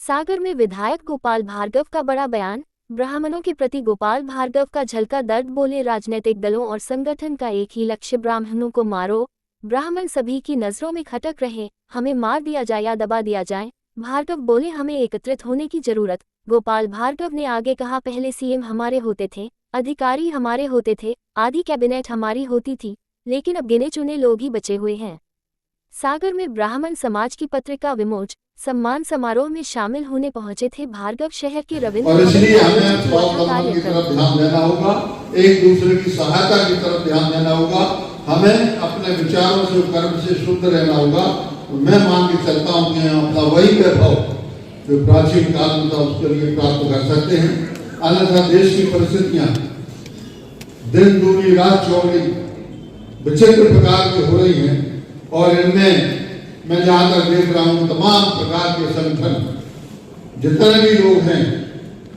सागर में विधायक गोपाल भार्गव का बड़ा बयान। ब्राह्मणों के प्रति गोपाल भार्गव का झलका दर्द। बोले, राजनीतिक दलों और संगठन का एक ही लक्ष्य, ब्राह्मणों को मारो। ब्राह्मण सभी की नजरों में खटक रहे, हमें मार दिया जाए या दबा दिया जाए। भार्गव बोले, हमें एकत्रित होने की जरूरत। गोपाल भार्गव ने आगे कहा, पहले सीएम हमारे होते थे, अधिकारी हमारे होते थे, आधी कैबिनेट हमारी होती थी, लेकिन अब गिने चुने लोग ही बचे हुए हैं। सागर में ब्राह्मण समाज की पत्रिका विमोचन सम्मान समारोह में शामिल होने पहुंचे थे भार्गव। शहर के रविंद्र और इसलिए हमें स्वावलंबन की तरफ ध्यान देना होगा, एक दूसरे की सहायता की तरफ ध्यान देना होगा, हमें अपने विचारों से कर्म से शुद्ध रहना होगा। तो मैं मान के चलता हूँ कि अपना वही वैभव जो प्राचीन काल में था उसके लिए प्राप्त कर सकते हैं। अन्यथा देश की परिस्थितियां दिन दूनी रात चौड़ी विचित्र प्रकार की हो रही हैं और इनमें मैं जहां तक देख रहा हूं तमाम प्रकार के संगठन जितने भी लोग हैं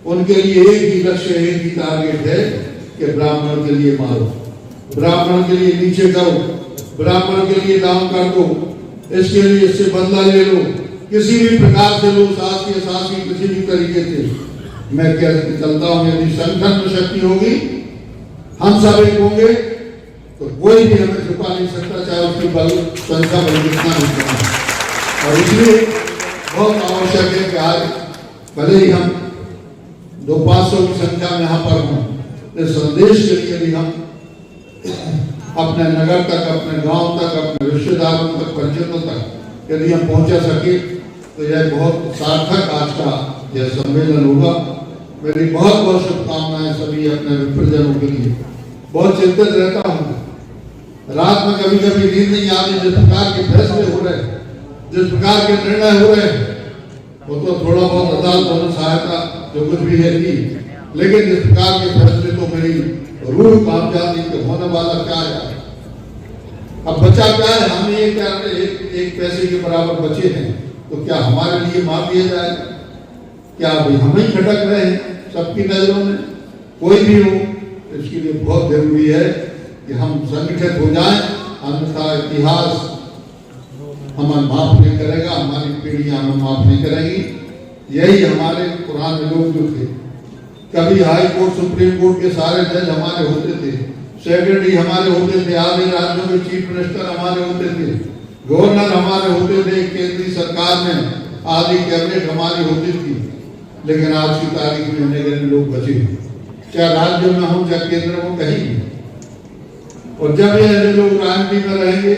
उनके लिए एक ही लक्ष्य, एक ही टारगेट है कि ब्राह्मण के लिए मारो, ब्राह्मण के लिए नीचे करो, ब्राह्मण के लिए डाउन कर दो, इसके लिए इससे बदला ले लो, किसी भी प्रकार से लो, सासी किसी भी तरीके से। मैं कहते चलता हूं यदि संगठन में शक्ति होगी, हम सब एक होंगे तो कोई भी हमें छुपा नहीं सकता, चाहे उसकी बल संख्या बल कितना नहीं। और इसलिए बहुत आवश्यक है कि आज भले ही हम 200-500 की संख्या में यहाँ पर हों, इस संदेश के लिए यदि हम अपने नगर तक, अपने गांव तक, अपने रिश्तेदारों तक, पंचायतों तक यदि हम पहुंचा सके तो यह बहुत सार्थक आज का यह सम्मेलन होगा। मेरी बहुत बहुत शुभकामनाएं सभी अपने विप्रजनों के लिए। बहुत चिंतित रहता हूँ, रात में कभी कभी नींद नहीं आती। जिस प्रकार के फैसले हो रहे, जिस प्रकार के निर्णय हो रहे, वो तो थोड़ा बहुत अदालत और सहायता जो कुछ भी है थी, लेकिन जिस प्रकार के फैसले तो मेरी रूह कांप जाती कि होने वाला क्या है, अब बचा क्या है। हम ये क्या एक पैसे के बराबर बचे हैं, तो क्या हमारे लिए मार दिया जाए? क्या भाई हम ही खटक रहे हैं सबकी नजरों में? कोई भी हो, इसके लिए बहुत जरूरी है कि हम संगठित हो जाएं, अन्यथा इतिहास हमें माफ नहीं करेगा, हमारी पीढ़ियां हमें माफ नहीं करेंगी। यही हमारे पुराने लोग जो थे, कभी हाई कोर्ट सुप्रीम कोर्ट के सारे जज हमारे होते थे, सेक्रेटरी हमारे होते थे, आधे राज्यों के चीफ मिनिस्टर हमारे होते थे, गवर्नर हमारे होते थे, केंद्रीय सरकार में आधी कैबिनेट हमारी होती थी। लेकिन आज की तारीख में अनेक लोग बचे, चाहे राज्य में हो चाहे केंद्र में, कहीं। और जब ये लोग राजनीति में रहेंगे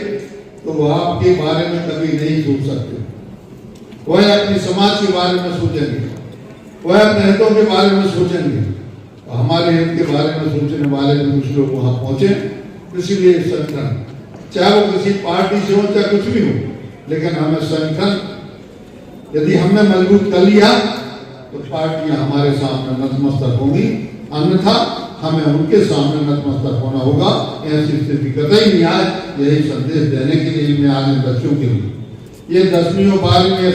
तो वो आपके बारे में कभी नहीं सोच सकते। वह अपनी समाज के बारे में सोचेंगे, वह अपने हितों के बारे में सोचेंगे। तो हमारे हित के बारे में सोचने वाले भी कुछ लोग वहां पहुंचे। इसीलिए संगठन, चाहे वो किसी पार्टी से हो चाहे कुछ भी हो, लेकिन हमें संगठन यदि हमने मजबूत कर लिया तो पार्टियां हमारे सामने नतमस्तक होंगी, अन्यथा हमें उनके सामने नतमस्तक होना होगा। ऐसी स्थिति कतई नहीं आए, यही संदेश देने के लिए मैं आज बच्चों के लिए ये 10वीं और 12वीं